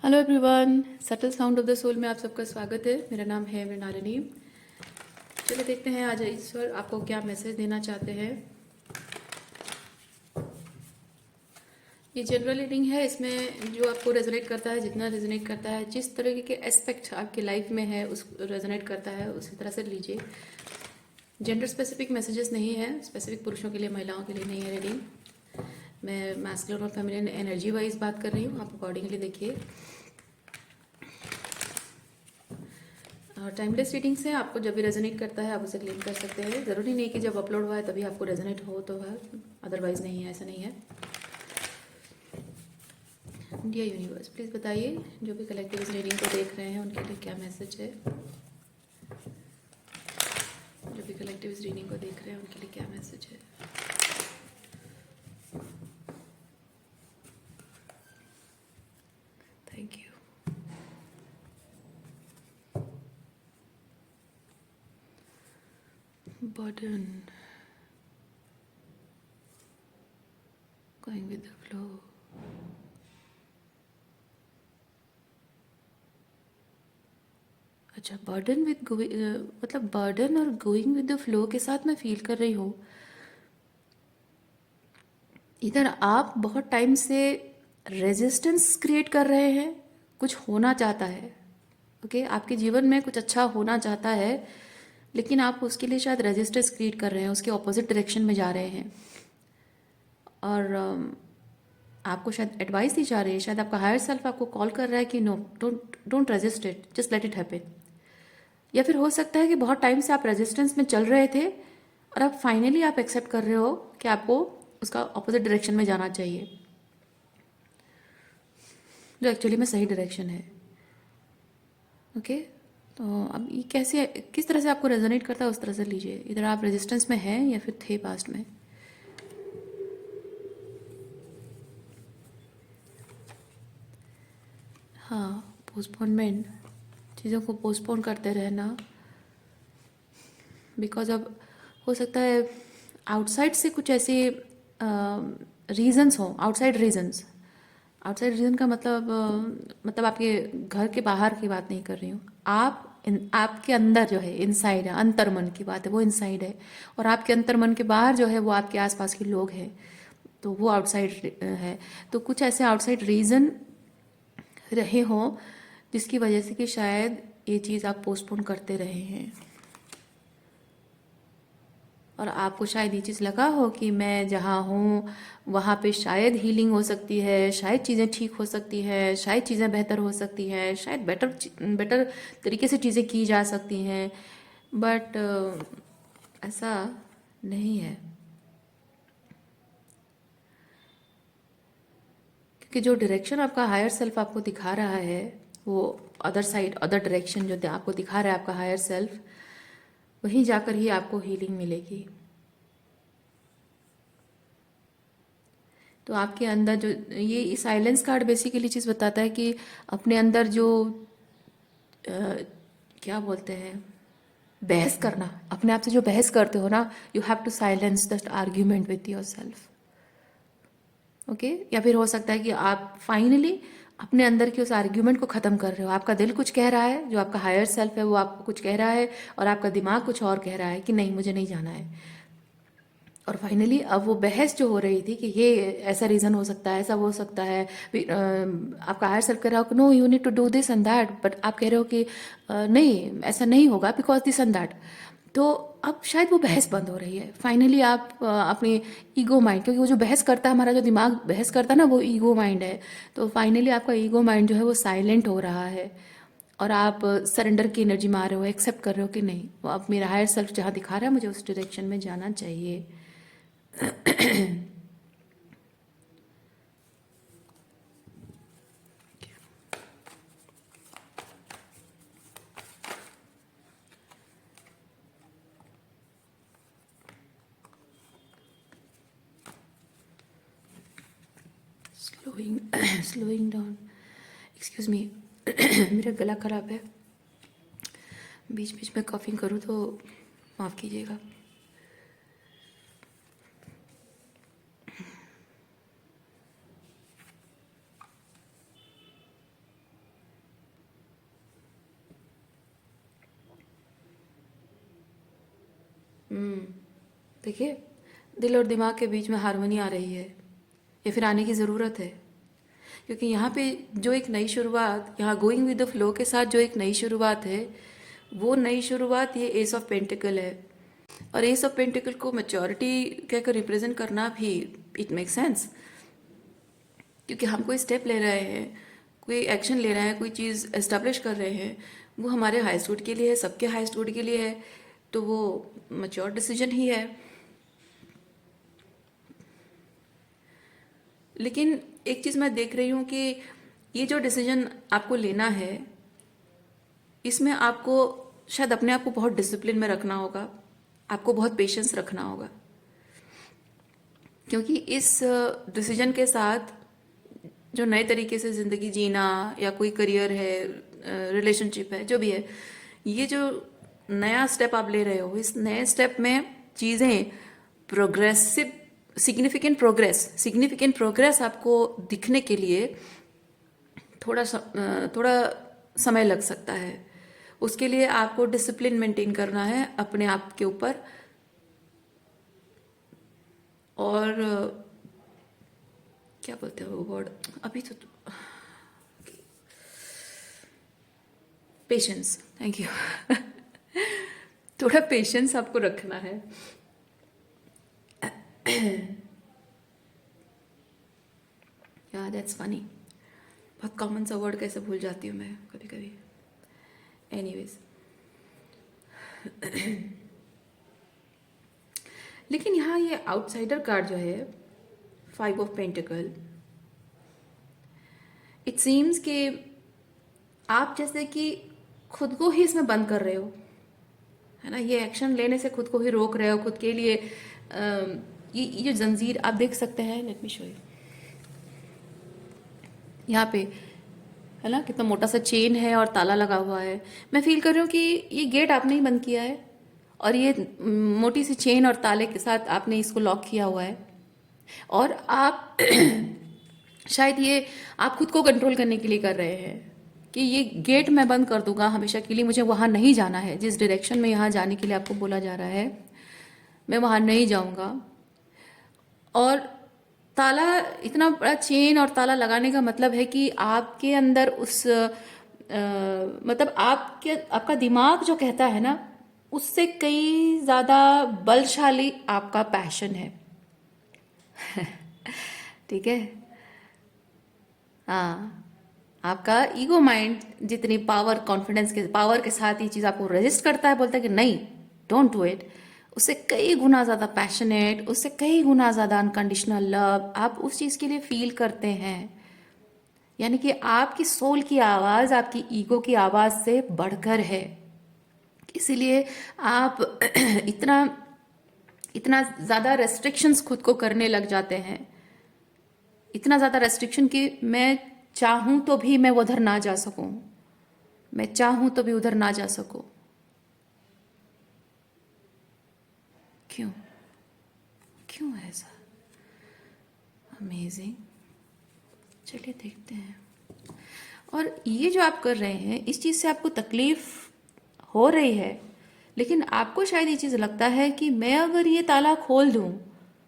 Hello everyone, subtle sound of the soul में आप सबका स्वागत है। मेरा नाम है मृणालिनी। चलिए देखते हैं आज ईश्वर आपको क्या मैसेज देना चाहते हैं। ये जनरल रीडिंग है। इसमें जो आपको रेजोनेट करता है, जितना रेजोनेट करता है, जिस तरह के एस्पेक्ट आपके लाइफ में है उस रेजोनेट करता है, उसी तरह से लीजिए। जेंडर स्पेसिफिक मैसेजेस नहीं है, स्पेसिफिक पुरुषों के लिए, महिलाओं के लिए नहीं है रीडिंग। मैं मैस्कुलिन और फेमिनिन एनर्जी वाइज बात कर रही हूँ, आप अकॉर्डिंगली देखिए। और टाइमलेस रीडिंग से आपको जब भी रेजोनेट करता है आप उसे क्लेम कर सकते हैं। ज़रूरी नहीं कि जब अपलोड हुआ है तभी आपको रेजोनेट हो तो है, अदरवाइज नहीं है, ऐसा नहीं है। डियर यूनिवर्स, प्लीज़ बताइए जो भी कलेक्टिव इस रीडिंग को देख रहे हैं उनके लिए क्या मैसेज है। जो भी कलेक्टिव इस रीडिंग को देख रहे हैं उनके लिए क्या मैसेज है। Thank you. Burden, going with the flow. अच्छा, बर्डन विद मतलब बर्डन और गोइंग विद द फ्लो के साथ मैं फील कर रही हूँ इधर आप बहुत टाइम से रेजिस्टेंस क्रिएट कर रहे हैं। कुछ होना चाहता है, ओके आपके जीवन में कुछ अच्छा होना चाहता है, लेकिन आप उसके लिए शायद रेजिस्टेंस क्रिएट कर रहे हैं, उसके ऑपोजिट डायरेक्शन में जा रहे हैं। और आपको शायद एडवाइस दी जा रही है, शायद आपका हायर सेल्फ आपको कॉल कर रहा है कि no, don't resist it, just let it happen. या फिर हो सकता है कि बहुत टाइम से आप रेजिस्टेंस में चल रहे थे और अब फाइनली आप एक्सेप्ट कर रहे हो कि आपको उसका ऑपोजिट डायरेक्शन में जाना चाहिए, जो एक्चुअली में सही डायरेक्शन है। ओके तो अब ये कैसे, किस तरह से आपको रेजोनेट करता है उस तरह से लीजिए। इधर आप रेजिस्टेंस में हैं या फिर थे पास्ट में। हाँ, पोस्टपोनमेंट, चीज़ों को पोस्टपोन करते रहना। बिकॉज अब हो सकता है आउटसाइड से कुछ ऐसे रीजंस हो, आउटसाइड रीजंस। आउटसाइड रीजन का मतलब मतलब आपके घर के बाहर की बात नहीं कर रही हूँ। आपके अंदर जो है, इनसाइड है, अंतर्मन की बात है, वो इनसाइड है। और आपके अंतर्मन के बाहर जो है वो आपके आसपास के लोग हैं, तो वो आउटसाइड है। तो कुछ ऐसे आउटसाइड रीजन रहे हों जिसकी वजह से कि शायद ये चीज़ आप पोस्टपोन करते रहे हैं। और आपको शायद ये चीज़ लगा हो कि मैं जहाँ हूँ वहाँ पे शायद हीलिंग हो सकती है, शायद चीज़ें ठीक हो सकती हैं, शायद चीज़ें बेहतर हो सकती हैं, शायद बेटर तरीके से चीज़ें की जा सकती हैं। बट ऐसा नहीं है, क्योंकि जो डायरेक्शन आपका हायर सेल्फ आपको दिखा रहा है, वो अदर साइड, अदर डायरेक्शन जो आपको दिखा रहा है आपका हायर सेल्फ, वहीं जाकर ही आपको हीलिंग मिलेगी। तो आपके अंदर जो ये साइलेंस कार्ड बेसिकली चीज़ बताता है कि अपने अंदर जो क्या बोलते हैं, बहस करना, अपने आप से जो बहस करते हो ना, you have to silence that argument with yourself. Okay, या फिर हो सकता है कि आप फाइनली अपने अंदर की उस आर्ग्यूमेंट को ख़त्म कर रहे हो। आपका दिल कुछ कह रहा है, जो आपका हायर सेल्फ है वो आपको कुछ कह रहा है, और आपका दिमाग कुछ और कह रहा है कि नहीं मुझे नहीं जाना है। और फाइनली अब वो बहस जो हो रही थी कि ये ऐसा रीज़न हो सकता है, ऐसा हो सकता है, आपका हायर सेल्फ कह रहा हो कि no you need to do this and that, but आप कह रहे हो कि नहीं ऐसा नहीं होगा बिकॉज दिस एंड दैट। तो अब शायद वो बहस बंद हो रही है फाइनली। आप अपनी ईगो माइंड, क्योंकि वो जो बहस करता है, हमारा जो दिमाग बहस करता है ना, वो ईगो माइंड है। तो फाइनली आपका ईगो माइंड जो है वो साइलेंट हो रहा है, और आप सरेंडर की एनर्जी में आ रहे हो, एक्सेप्ट कर रहे हो कि नहीं, वो अब मेरा हायर सेल्फ जहाँ दिखा रहा है मुझे उस डायरेक्शन में जाना चाहिए। Slowing slowing down, excuse me. मेरा गला खराब है, बीच बीच में कॉफिंग करूँ तो माफ़ कीजिएगा। देखिए, दिल और दिमाग के बीच में हारमोनी आ रही है, या फिर आने की ज़रूरत है, क्योंकि यहाँ पे जो एक नई शुरुआत, यहाँ गोइंग विद द फ्लो के साथ जो एक नई शुरुआत है, वो नई शुरुआत ये एस ऑफ पेंटिकल है। और एस ऑफ पेंटिकल को मैच्योरिटी कहकर रिप्रेजेंट करना भी इट मेक सेंस, क्योंकि हम कोई स्टेप ले रहे हैं, कोई एक्शन ले रहे हैं, कोई चीज़ एस्टेब्लिश कर रहे हैं, वो हमारे हाईएस्ट गुड के लिए है, सबके हाईएस्ट गुड के लिए है, तो वो मैच्योर डिसीजन ही है। लेकिन एक चीज़ मैं देख रही हूँ कि ये जो डिसीजन आपको लेना है, इसमें आपको शायद अपने आप को बहुत डिसिप्लिन में रखना होगा, आपको बहुत पेशेंस रखना होगा, क्योंकि इस डिसीजन के साथ जो नए तरीके से ज़िंदगी जीना या कोई करियर है, रिलेशनशिप है, जो भी है, ये जो नया स्टेप आप ले रहे हो, इस नए स्टेप में चीज़ें प्रोग्रेसिव, सिग्निफिकेंट प्रोग्रेस आपको दिखने के लिए थोड़ा समय लग सकता है। उसके लिए आपको डिसिप्लिन मेंटेन करना है अपने आप के ऊपर, और क्या बोलते हैं वो वर्ड अभी तो, पेशेंस, थैंक यू। थोड़ा पेशेंस आपको रखना है। या दैट्स फनी, बहुत कॉमन सा वर्ड कैसे भूल जाती हूँ मैं कभी कभी। एनीवेज, लेकिन यहाँ ये आउटसाइडर कार्ड जो है, 5 ऑफ पेंटिकल, इट सीम्स कि आप जैसे कि खुद को ही इसमें बंद कर रहे हो, है ना, ये एक्शन लेने से खुद को ही रोक रहे हो, खुद के लिए ये जो जंजीर आप देख सकते हैं, लेट मी शो यू, यहाँ पे है ना, कितना मोटा सा चेन है और ताला लगा हुआ है। मैं फील कर रही हूँ कि ये गेट आपने ही बंद किया है, और ये मोटी सी चेन और ताले के साथ आपने इसको लॉक किया हुआ है, और आप शायद ये आप खुद को कंट्रोल करने के लिए कर रहे हैं कि ये गेट मैं बंद कर दूंगा हमेशा के लिए, मुझे वहाँ नहीं जाना है, जिस डायरेक्शन में यहाँ जाने के लिए आपको बोला जा रहा है, मैं वहाँ नहीं जाऊँगा। और ताला, इतना बड़ा चेन और ताला लगाने का मतलब है कि आपके अंदर उस मतलब आपका दिमाग जो कहता है ना, उससे कई ज़्यादा बलशाली आपका पैशन है। ठीक है, हाँ, आपका ईगो माइंड जितनी पावर के साथ ये चीज़ आपको रेजिस्ट करता है, बोलता है कि नहीं, डोंट डू इट, उससे कई गुना ज़्यादा पैशनेट, उससे कई गुना ज़्यादा अनकंडीशनल लव आप उस चीज़ के लिए फील करते हैं। यानी कि आपकी सोल की आवाज़ आपकी ईगो की आवाज़ से बढ़कर है। इसीलिए आप इतना इतना ज़्यादा रेस्ट्रिक्शंस खुद को करने लग जाते हैं, इतना ज़्यादा रेस्ट्रिक्शन कि मैं चाहूँ तो भी मैं उधर ना जा सकूँ, मैं चाहूँ तो भी उधर ना जा सकूँ। क्यों क्यों ऐसा? अमेजिंग, चलिए देखते हैं। और ये जो आप कर रहे हैं, इस चीज़ से आपको तकलीफ हो रही है, लेकिन आपको शायद ये चीज़ लगता है कि मैं अगर ये ताला खोल दूँ,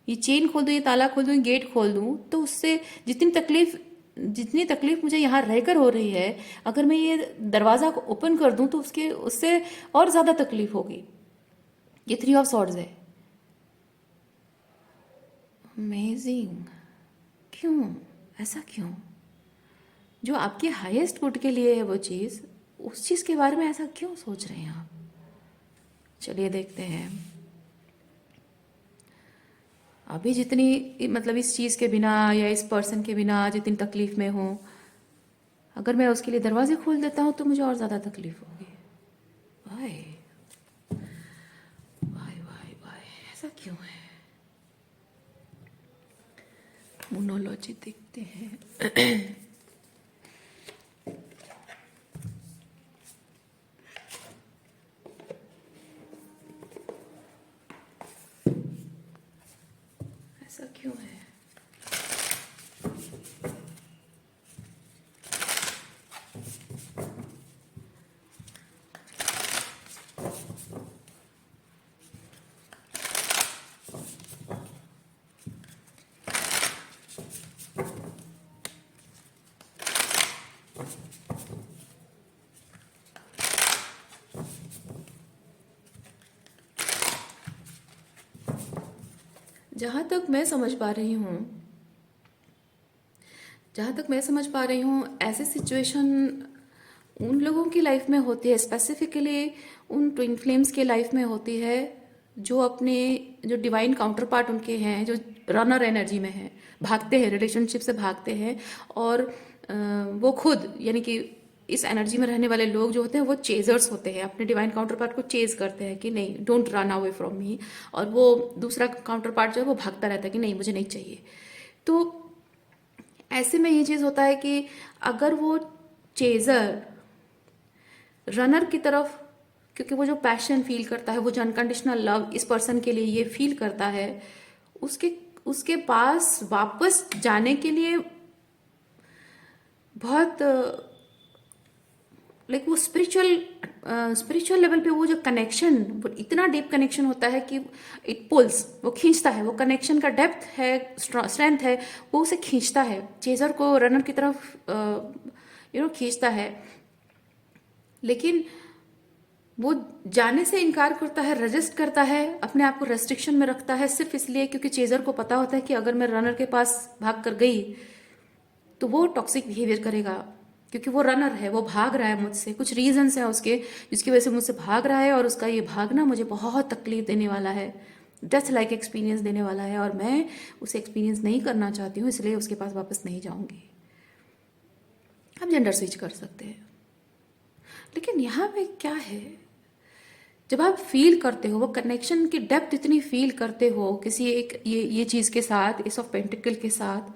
ये चेन खोल दूँ, ये ताला खोल दूँ, ये गेट खोल दूँ, तो उससे जितनी तकलीफ मुझे यहाँ रहकर हो रही है, अगर मैं ये दरवाज़ा को ओपन कर दूँ तो उससे और ज़्यादा तकलीफ होगी। ये 3 ऑफ सॉर्ड्स है। अमेजिंग, क्यों ऐसा क्यों? जो आपके हाईएस्ट गुड के लिए है वो चीज़, उस चीज़ के बारे में ऐसा क्यों सोच रहे हैं आप? चलिए देखते हैं। अभी जितनी मतलब इस चीज़ के बिना या इस पर्सन के बिना जितनी तकलीफ में हूँ, अगर मैं उसके लिए दरवाजे खोल देता हूँ तो मुझे और ज़्यादा तकलीफ होगी। वाई वाई वाई वाई, ऐसा क्यों है? मोनोलॉजी देखते हैं। ऐसा क्यों है? जहाँ तक मैं समझ पा रही हूँ, जहाँ तक मैं समझ पा रही हूँ, ऐसी सिचुएशन उन लोगों की लाइफ में होती है, स्पेसिफिकली उन ट्विन फ्लेम्स के लाइफ में होती है जो अपने जो डिवाइन काउंटर पार्ट उनके हैं, जो रनर एनर्जी में हैं, भागते हैं, रिलेशनशिप से भागते हैं, और वो खुद यानी कि इस एनर्जी में रहने वाले लोग जो होते हैं वो चेजर्स होते हैं, अपने डिवाइन काउंटर पार्ट को चेज करते हैं कि नहीं, don't run away from me, और वो दूसरा काउंटर पार्ट जो है वो भागता रहता है कि नहीं, मुझे नहीं चाहिए। तो ऐसे में ये चीज़ होता है कि अगर वो चेजर रनर की तरफ, क्योंकि वो जो पैशन फील करता है, वो जो अनकंडीशनल लव इस पर्सन के लिए ये फील करता है, उसके उसके पास वापस जाने के लिए बहुत लाइक वो स्पिरिचुअल लेवल पे वो जो कनेक्शन, वो इतना डीप कनेक्शन होता है कि इट पुल्स, वो खींचता है, वो कनेक्शन का डेप्थ है, स्ट्रेंथ है, वो उसे खींचता है, चेजर को रनर की तरफ खींचता है। लेकिन वो जाने से इनकार करता है, रेजिस्ट करता है, अपने आप को रेस्ट्रिक्शन में रखता है, सिर्फ इसलिए क्योंकि चेजर को पता होता है कि अगर मैं रनर के पास भाग कर गई तो वो टॉक्सिक बिहेवियर करेगा, क्योंकि वो रनर है, वो भाग रहा है मुझसे, कुछ रीजंस हैं उसके जिसकी वजह से मुझसे भाग रहा है, और उसका ये भागना मुझे बहुत तकलीफ देने वाला है, डेथ लाइक एक्सपीरियंस देने वाला है, और मैं उसे एक्सपीरियंस नहीं करना चाहती हूँ, इसलिए उसके पास वापस नहीं जाऊंगी। आप जेंडर स्विच कर सकते हैं। लेकिन यहाँ पे क्या है, जब आप फील करते हो, वो कनेक्शन की डेप्थ इतनी फील करते हो किसी एक ये चीज़ के साथ, एस ऑफ पेंटिकल के साथ,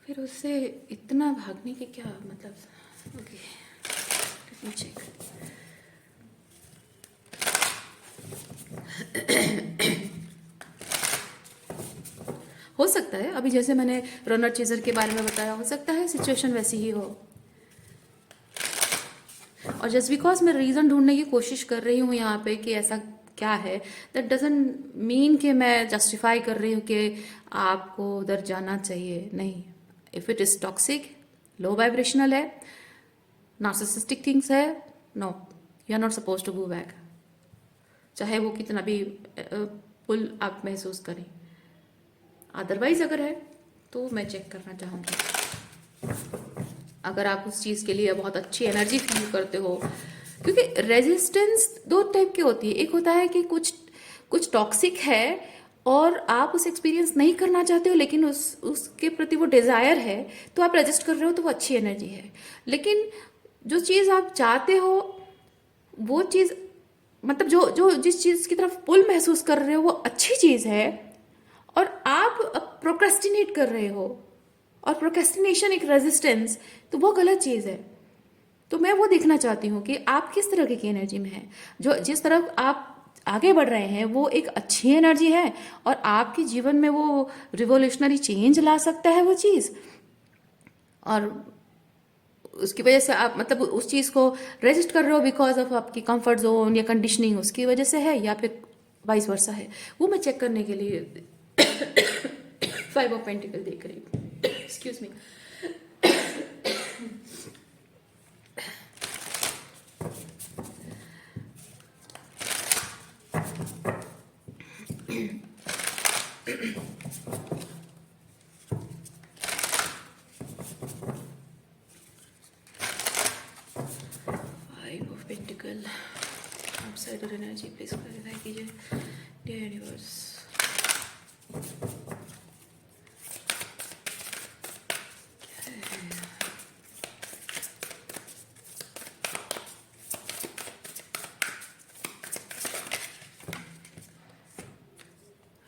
फिर उससे इतना भागने के क्या मतलब। Okay, let me check. हो सकता है अभी जैसे मैंने रनर चेजर के बारे में बताया, हो सकता है सिचुएशन वैसी ही हो, और जस्ट बिकॉज मैं रीज़न ढूंढने की कोशिश कर रही हूँ यहाँ पे कि ऐसा क्या है, दैट डजंट मीन कि मैं जस्टिफाई कर रही हूँ कि आपको उधर जाना चाहिए, नहीं। If it is toxic, low vibrational है, नार्सिसिस्टिक थिंग्स है, no, you are not suppose to go back, चाहे वो कितना भी पुल आप महसूस करें। अदरवाइज अगर है तो मैं चेक करना चाहूँगी, अगर आप उस चीज़ के लिए बहुत अच्छी एनर्जी फील करते हो, क्योंकि रेजिस्टेंस दो टाइप की होती है, एक होता है कि कुछ कुछ टॉक्सिक है और आप उसे एक्सपीरियंस नहीं करना चाहते हो, लेकिन उसके प्रति वो डिज़ायर है, तो आप रजिस्ट कर रहे हो, तो वो अच्छी एनर्जी है। लेकिन जो चीज़ आप चाहते हो, वो चीज़ मतलब जो जो जिस चीज़ की तरफ पुल महसूस कर रहे हो वो अच्छी चीज़ है, और आप प्रोक्रेस्टिनेट कर रहे हो, और प्रोक्रेस्टिनेशन एक रेजिस्टेंस, तो वो गलत चीज़ है। तो मैं वो देखना चाहती हूँ कि आप किस तरह की एनर्जी में हैं, जो जिस तरफ आप आगे बढ़ रहे हैं वो एक अच्छी एनर्जी है, और आपके जीवन में वो रिवोल्यूशनरी चेंज ला सकता है वो चीज़, और उसकी वजह से आप मतलब उस चीज़ को रेजिस्ट कर रहे हो बिकॉज ऑफ आपकी कंफर्ट जोन या कंडीशनिंग उसकी वजह से है, या फिर वाइस वर्सा है, वो मैं चेक करने के लिए 5 ऑफ पेंटिकल देख रही हूँ। Excuse me. Five of pentacle, outsider energy please clarify कीजिए dear universe.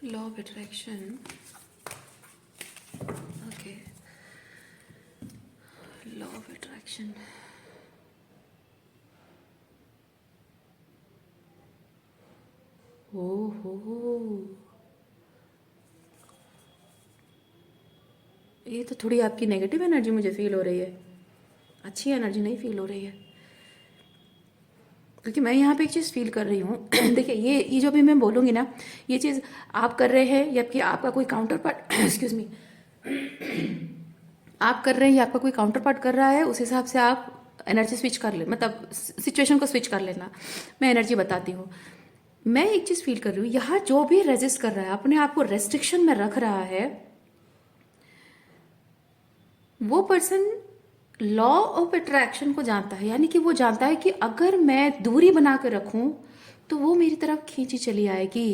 Law of attraction, okay, law of attraction, हो, ये तो थोड़ी आपकी नेगेटिव एनर्जी मुझे फील हो रही है, अच्छी एनर्जी नहीं फील हो रही है। क्योंकि मैं यहाँ पे एक चीज़ फील कर रही हूँ देखिए ये जो भी मैं बोलूँगी ना, ये चीज़ आप कर रहे हैं या कि आपका कोई काउंटर पार्ट एक्सक्यूज मी, आप कर रहे हैं या आपका कोई काउंटर पार्ट कर रहा है, उस हिसाब से आप एनर्जी स्विच कर ले, मतलब सिचुएशन को स्विच कर लेना। मैं एनर्जी बताती हूँ। मैं एक चीज़ फील कर रही हूँ, यहाँ जो भी रेजिस्ट कर रहा है, अपने आप को रेस्ट्रिक्शन में रख रहा है, वो पर्सन लॉ ऑफ अट्रैक्शन को जानता है। यानी कि वो जानता है कि अगर मैं दूरी बना कर रखूं तो वो मेरी तरफ खींची चली आएगी,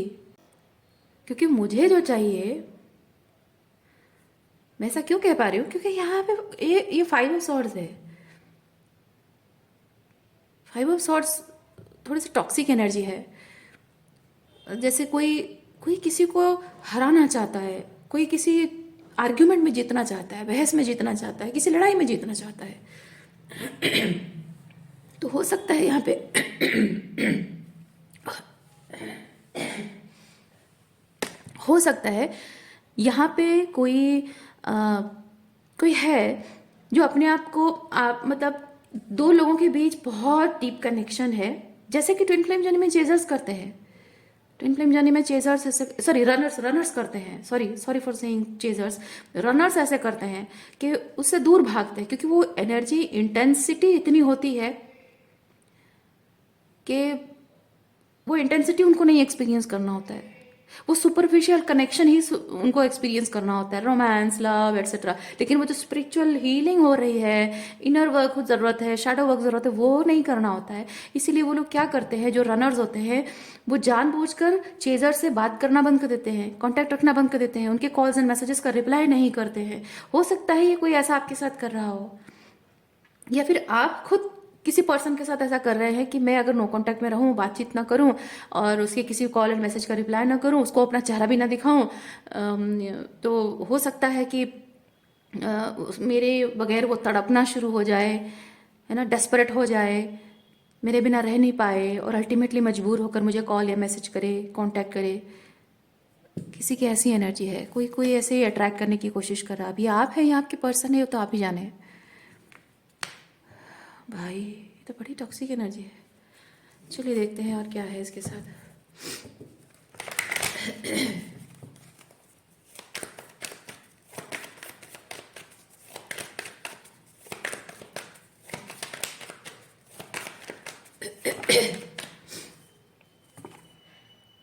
क्योंकि मुझे जो चाहिए, मैं ऐसा क्यों कह पा रही हूँ, क्योंकि यहाँ पे ये 5 ऑफ सॉर्ड्स है। 5 ऑफ सॉर्ड्स थोड़ी सी टॉक्सिक एनर्जी है। जैसे कोई कोई किसी को हराना चाहता है, कोई किसी आर्ग्यूमेंट में जीतना चाहता है, बहस में जीतना चाहता है, किसी लड़ाई में जीतना चाहता है। तो हो सकता है यहाँ पे हो सकता है यहाँ पे कोई है जो अपने आप को मतलब दो लोगों के बीच बहुत डीप कनेक्शन है, जैसे कि ट्विन फ्लेम जर्नी में चेजर्स करते हैं। ट्विन फ्लेम जर्नी में चेजर्स ऐसे, सॉरी रनर्स करते हैं, sorry for saying chasers, runners ऐसे करते हैं कि उससे दूर भागते हैं, क्योंकि वो एनर्जी इंटेंसिटी इतनी होती है कि वो इंटेंसिटी उनको नहीं एक्सपीरियंस करना होता है, वो सुपरफिशियल कनेक्शन ही उनको एक्सपीरियंस करना होता है, रोमांस, लव एटसेट्रा। लेकिन वो जो स्पिरिचुअल हीलिंग हो रही है, इनर वर्क ज़रूरत है, शैडो वर्क ज़रूरत है, वो नहीं करना होता है। इसीलिए वो लोग क्या करते हैं, जो रनर्स होते हैं, वो जानबूझकर चेजर से बात करना बंद कर देते हैं, कॉन्टैक्ट रखना बंद कर देते हैं, उनके कॉल्स एंड मैसेजेस का रिप्लाई नहीं करते हैं। हो सकता है ये कोई ऐसा आपके साथ कर रहा हो, या फिर आप खुद किसी पर्सन के साथ ऐसा कर रहे हैं कि मैं अगर नो कांटेक्ट में रहूं, बातचीत ना करूं और उसके किसी कॉल एंड मैसेज का रिप्लाई ना करूं, उसको अपना चेहरा भी ना दिखाऊं, तो हो सकता है कि मेरे बगैर वो तड़पना शुरू हो जाए, है ना, डेस्परेट हो जाए, मेरे बिना रह नहीं पाए और अल्टीमेटली मजबूर होकर मुझे कॉल या मैसेज करे, कांटेक्ट करे। किसी की ऐसी एनर्जी है, कोई ऐसे ही अट्रैक्ट करने की कोशिश कर रहा है। अभी आप है या आपके पर्सन है, तो आप ही जाने। भाई ये तो बड़ी टॉक्सिक एनर्जी है। चलिए देखते हैं और क्या है इसके साथ।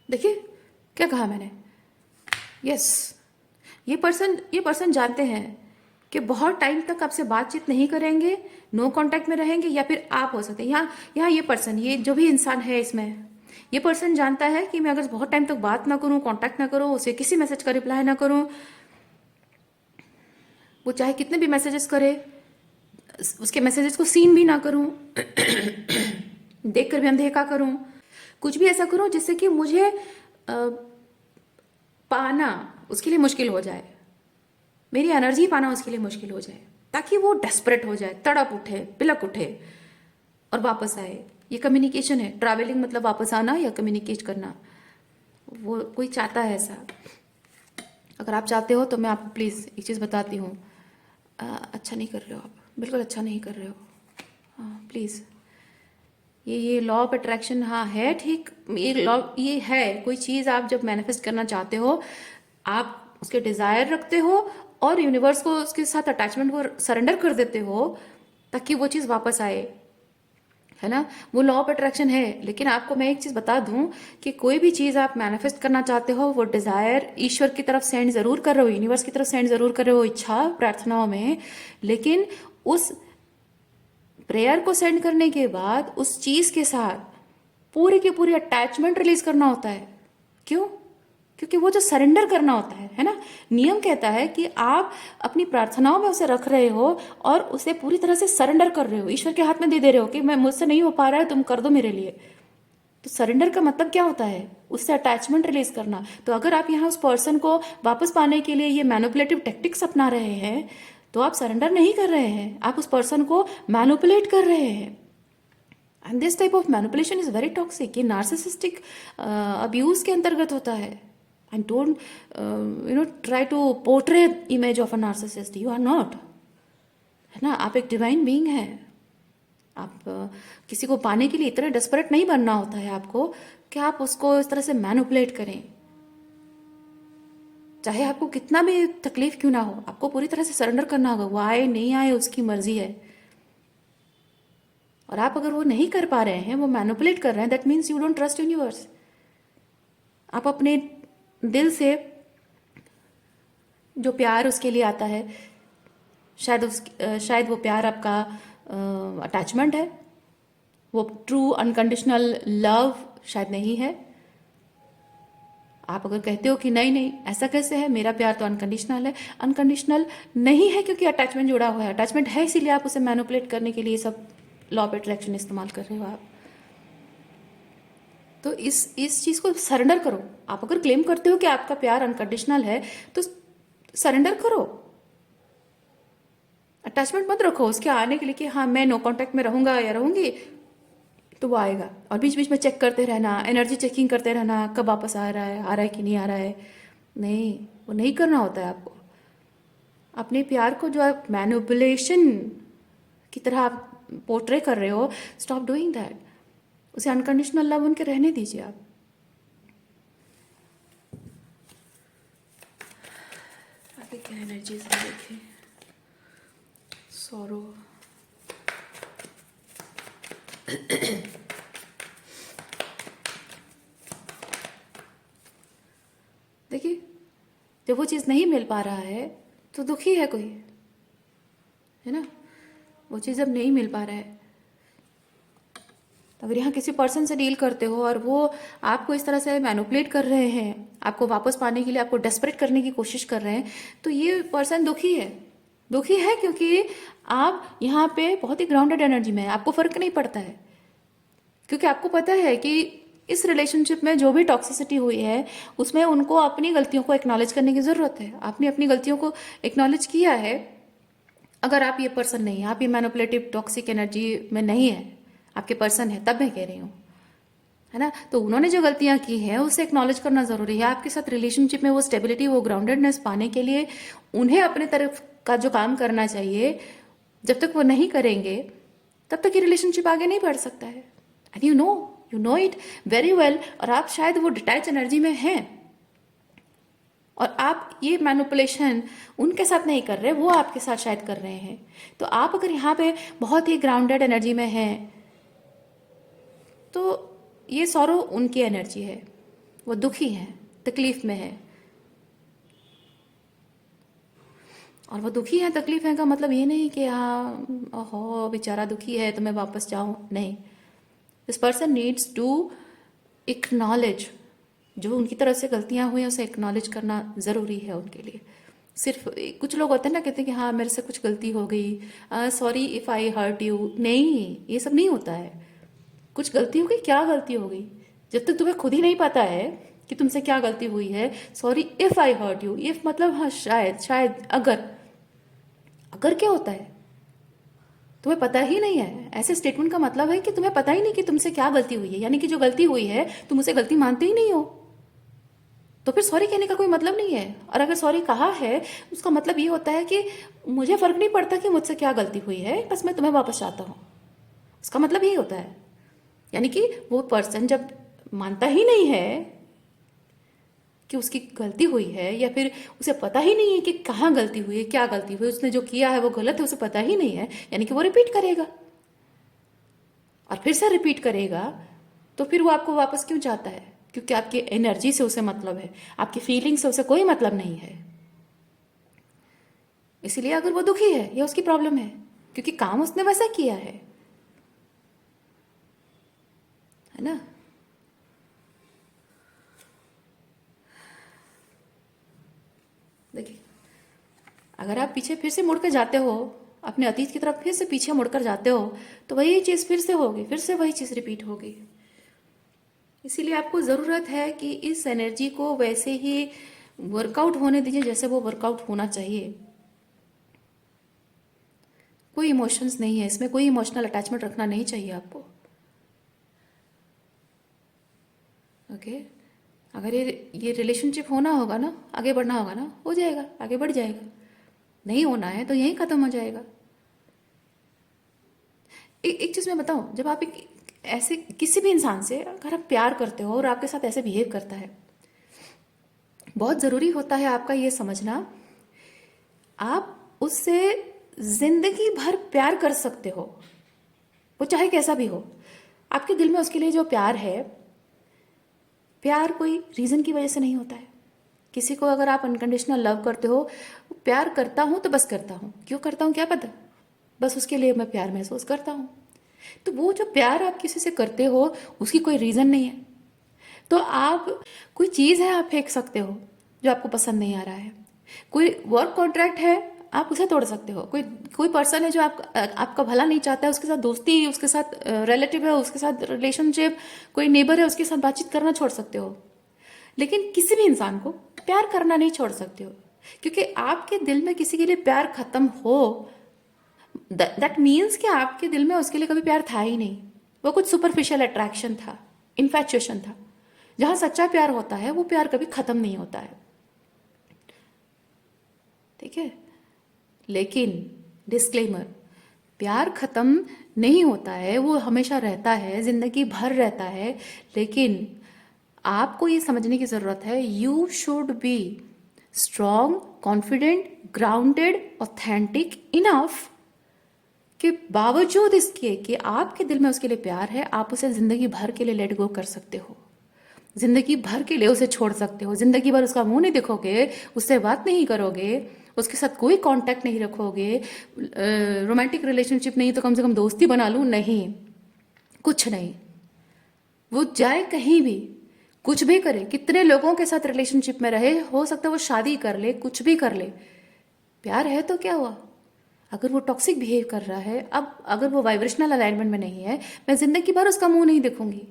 देखिए क्या कहा मैंने, यस, ये पर्सन जानते हैं कि बहुत टाइम तक आपसे बातचीत नहीं करेंगे, नो कांटेक्ट में रहेंगे, या फिर आप हो सकते हैं यहाँ ये पर्सन, ये जो भी इंसान है इसमें, ये पर्सन जानता है कि मैं अगर बहुत टाइम तक बात ना करूं, कांटेक्ट ना करूं, उसे किसी मैसेज का रिप्लाई ना करूं, वो चाहे कितने भी मैसेजेस करे, उसके मैसेजेस को सीन भी ना करूं, देख कर भी अनदेखा करूं, कुछ भी ऐसा करूं जिससे कि मुझे पाना उसके लिए मुश्किल हो जाए, मेरी एनर्जी पाना उसके लिए मुश्किल हो जाए, ताकि वो डेस्परेट हो जाए, तड़प उठे, पिलक उठे और वापस आए। ये कम्युनिकेशन है। ट्रैवलिंग मतलब वापस आना या कम्युनिकेट करना, वो कोई चाहता है ऐसा। अगर आप चाहते हो तो मैं आपको प्लीज़ एक चीज़ बताती हूँ, अच्छा नहीं कर रहे हो आप, बिल्कुल अच्छा नहीं कर रहे हो। हाँ प्लीज़, ये लॉ ऑफ अट्रैक्शन, हाँ है ठीक, ये लॉ, ये है कोई चीज़ आप जब मैनिफेस्ट करना चाहते हो, आप उसके डिज़ायर रखते हो और यूनिवर्स को उसके साथ अटैचमेंट को सरेंडर कर देते हो ताकि वो चीज़ वापस आए, है ना, वो लॉ ऑफ अट्रैक्शन है। लेकिन आपको मैं एक चीज़ बता दूं कि कोई भी चीज़ आप मैनिफेस्ट करना चाहते हो, वो डिज़ायर ईश्वर की तरफ सेंड ज़रूर कर रहे हो, यूनिवर्स की तरफ सेंड ज़रूर कर रहे हो, इच्छा प्रार्थनाओं में, लेकिन उस प्रेयर को सेंड करने के बाद उस चीज़ के साथ पूरी की पूरी अटैचमेंट रिलीज करना होता है। क्यों? क्योंकि वो जो सरेंडर करना होता है ना, नियम कहता है कि आप अपनी प्रार्थनाओं में उसे रख रहे हो और उसे पूरी तरह से सरेंडर कर रहे हो, ईश्वर के हाथ में दे दे रहे हो कि मैं, मुझसे नहीं हो पा रहा है, तुम कर दो मेरे लिए। तो सरेंडर का मतलब क्या होता है? उससे अटैचमेंट रिलीज करना। तो अगर आप यहाँ उस पर्सन को वापस पाने के लिए ये मैनिपुलेटिव टेक्टिक्स अपना रहे हैं, तो आप सरेंडर नहीं कर रहे हैं, आप उस पर्सन को मैनिपुलेट कर रहे हैं। And this type of manipulation is very toxic. ये नार्सिसिस्टिक अब्यूज के अंतर्गत होता है। And don't try to portray image of a narcissist, you are not, है ना, आप एक डिवाइन बीइंग है। आप किसी को पाने के लिए इतना डेस्परेट नहीं बनना होता है आपको कि आप उसको इस तरह से मैनिपुलेट करें। चाहे आपको कितना भी तकलीफ क्यों ना हो, आपको पूरी तरह से सरेंडर करना होगा। वो आए नहीं आए उसकी मर्जी है। और आप अगर वो नहीं कर पा रहे हैं, वो मैनिपुलेट कर रहे हैं, that means you don't trust universe. आप अपने दिल से जो प्यार उसके लिए आता है, शायद वो प्यार आपका अटैचमेंट है, वो ट्रू अनकंडीशनल लव शायद नहीं है। आप अगर कहते हो कि नहीं नहीं ऐसा कैसे है, मेरा प्यार तो अनकंडीशनल है, अनकंडीशनल नहीं है क्योंकि अटैचमेंट जुड़ा हुआ है। अटैचमेंट है इसीलिए आप उसे मैनिपुलेट करने के लिए सब लॉ ऑफ अट्रैक्शन इस्तेमाल कर रहे हो आप। तो इस चीज़ को सरेंडर करो। आप अगर क्लेम करते हो कि आपका प्यार अनकंडीशनल है तो सरेंडर करो। अटैचमेंट मत रखो उसके आने के लिए कि हाँ मैं नो कांटेक्ट में रहूंगा या रहूंगी तो वो आएगा। और बीच बीच में चेक करते रहना, एनर्जी चेकिंग करते रहना, कब वापस आ रहा है कि नहीं आ रहा है। नहीं, वो नहीं करना होता है आपको। अपने प्यार को जो आप मैनिपुलेशन की तरह आप पोर्ट्रे कर रहे हो, स्टॉप डूइंग दैट। उसे अनकंडीशनल लव उनके रहने दीजिए आप। आगे क्या एनर्जीज है देखिए। सॉरो, देखिए जब वो चीज़ नहीं मिल पा रहा है तो दुखी है कोई, है ना। वो चीज़ जब नहीं मिल पा रहा है, तो अगर यहाँ किसी पर्सन से डील करते हो और वो आपको इस तरह से मैनिपुलेट कर रहे हैं, आपको वापस पाने के लिए आपको डेस्परेट करने की कोशिश कर रहे हैं, तो ये पर्सन दुखी है। दुखी है क्योंकि आप यहाँ पे बहुत ही ग्राउंडेड एनर्जी में है, आपको फर्क नहीं पड़ता है। क्योंकि आपको पता है कि इस रिलेशनशिप में जो भी टॉक्सिसिटी हुई है उसमें उनको अपनी गलतियों को एक्नॉलेज करने की ज़रूरत है। आपने अपनी गलतियों को एक्नॉलेज किया है। अगर आप ये पर्सन नहीं है, आप ये मैनिपुलेटिव टॉक्सिक एनर्जी में नहीं है, आपके पर्सन है, तब मैं कह रही हूँ, है ना। तो उन्होंने जो गलतियां की हैं उसे एक्नॉलेज करना ज़रूरी है। आपके साथ रिलेशनशिप में वो स्टेबिलिटी, वो ग्राउंडेडनेस पाने के लिए उन्हें अपने तरफ का जो काम करना चाहिए, जब तक वो नहीं करेंगे तब तक ये रिलेशनशिप आगे नहीं बढ़ सकता है। And you know it very well. और आप शायद वो डिटैच एनर्जी में हैं और आप ये मैनिपुलेशन उनके साथ नहीं कर रहे, वो आपके साथ शायद कर रहे हैं। तो आप अगर यहाँ पे बहुत ही ग्राउंडेड एनर्जी में हैं तो ये सॉरो उनकी एनर्जी है, वो दुखी हैं, तकलीफ में है। और वो दुखी है, तकलीफ है का मतलब ये नहीं कि हाँ ओहो बेचारा दुखी है तो मैं वापस जाऊं, नहीं। This person needs to acknowledge जो उनकी तरफ से गलतियां हुई हैं, उसे एक्नॉलेज करना ज़रूरी है उनके लिए। सिर्फ कुछ लोग होते हैं ना, कहते हैं कि हाँ मेरे से कुछ गलती हो गई, sorry if I hurt you. नहीं, ये सब नहीं होता है। कुछ गलती हो गई, क्या गलती हो गई, जब तक तुम्हें खुद ही नहीं पता है कि तुमसे क्या गलती हुई है। Sorry if I hurt you, if मतलब हाँ शायद अगर। अगर क्या होता है, तुम्हें पता ही नहीं है। ऐसे स्टेटमेंट का मतलब है कि तुम्हें पता ही नहीं कि तुमसे क्या गलती हुई है, यानी कि जो गलती हुई है तुम उसे गलती मानते ही नहीं हो। तो फिर सॉरी कहने का कोई मतलब नहीं है। और अगर सॉरी कहा है उसका मतलब ये होता है कि मुझे फर्क नहीं पड़ता कि मुझसे क्या गलती हुई है, बस मैं तुम्हें वापस चाहता हूँ। उसका मतलब यही होता है। यानी कि वो पर्सन जब मानता ही नहीं है कि उसकी गलती हुई है, या फिर उसे पता ही नहीं है कि कहाँ गलती हुई है, क्या गलती हुई, उसने जो किया है वो गलत है, उसे पता ही नहीं है, यानी कि वो रिपीट करेगा और फिर से रिपीट करेगा। तो फिर वो आपको वापस क्यों चाहता है? क्योंकि आपकी एनर्जी से उसे मतलब है, आपकी फीलिंग से उसे कोई मतलब नहीं है। इसीलिए अगर वो दुखी है, यह उसकी प्रॉब्लम है, क्योंकि काम उसने वैसा किया है ना। देखिए, अगर आप पीछे फिर से मुड़कर जाते हो, अपने अतीत की तरफ फिर से पीछे मुड़कर जाते हो, तो वही चीज़ फिर से होगी, फिर से वही चीज़ रिपीट होगी। इसीलिए आपको ज़रूरत है कि इस एनर्जी को वैसे ही वर्कआउट होने दीजिए जैसे वो वर्कआउट होना चाहिए। कोई इमोशंस नहीं है इसमें, कोई इमोशनल अटैचमेंट रखना नहीं चाहिए आपको। ओके, अगर ये रिलेशनशिप होना होगा ना, आगे बढ़ना होगा ना, हो जाएगा, आगे बढ़ जाएगा। नहीं होना है तो यहीं ख़त्म हो जाएगा। एक चीज़ मैं बताऊं, जब आप एक ऐसे किसी भी इंसान से अगर आप प्यार करते हो और आपके साथ ऐसे बिहेव करता है, बहुत ज़रूरी होता है आपका ये समझना, आप उससे जिंदगी भर प्यार कर सकते हो, वो चाहे कैसा भी हो। आपके दिल में उसके लिए जो प्यार है, प्यार कोई रीज़न की वजह से नहीं होता है। किसी को अगर आप अनकंडीशनल लव करते हो, प्यार करता हूँ तो बस करता हूँ, क्यों करता हूँ क्या पता, बस उसके लिए मैं प्यार महसूस करता हूँ। तो वो जो प्यार आप किसी से करते हो उसकी कोई रीज़न नहीं है। तो आप कोई चीज़ है आप फेंक सकते हो जो आपको पसंद नहीं आ रहा है, कोई वर्क कॉन्ट्रैक्ट है आप उसे तोड़ सकते हो, कोई कोई पर्सन है जो आपका भला नहीं चाहता है, उसके साथ दोस्ती, उसके साथ रिलेटिव है, उसके साथ रिलेशनशिप, कोई नेबर है, उसके साथ बातचीत करना छोड़ सकते हो। लेकिन किसी भी इंसान को प्यार करना नहीं छोड़ सकते हो, क्योंकि आपके दिल में किसी के लिए प्यार खत्म हो, दैट मीन्स कि आपके दिल में उसके लिए कभी प्यार था ही नहीं। वो कुछ सुपरफिशियल अट्रैक्शन था, इन्फैचुएशन था। जहां सच्चा प्यार होता है वो प्यार कभी खत्म नहीं होता है, ठीक है। लेकिन डिस्क्लेमर, प्यार खत्म नहीं होता है, वो हमेशा रहता है, जिंदगी भर रहता है। लेकिन आपको ये समझने की जरूरत है, you should be strong, confident, grounded, authentic enough कि बावजूद इसके कि आपके दिल में उसके लिए प्यार है, आप उसे जिंदगी भर के लिए लेट गो कर सकते हो, जिंदगी भर के लिए उसे छोड़ सकते हो, जिंदगी भर उसका मुंह नहीं दिखोगे, उससे बात नहीं करोगे, उसके साथ कोई कांटेक्ट नहीं रखोगे, रोमांटिक रिलेशनशिप नहीं तो कम से कम दोस्ती बना लूं, नहीं, कुछ नहीं। वो जाए कहीं भी, कुछ भी करे, कितने लोगों के साथ रिलेशनशिप में रहे, हो सकता है वो शादी कर ले, कुछ भी कर ले, प्यार है तो क्या हुआ। अगर वो टॉक्सिक बिहेव कर रहा है, अब अगर वो वाइब्रेशनल अलाइनमेंट में नहीं है, मैं जिंदगी भर उसका मुंह नहीं देखूंगी।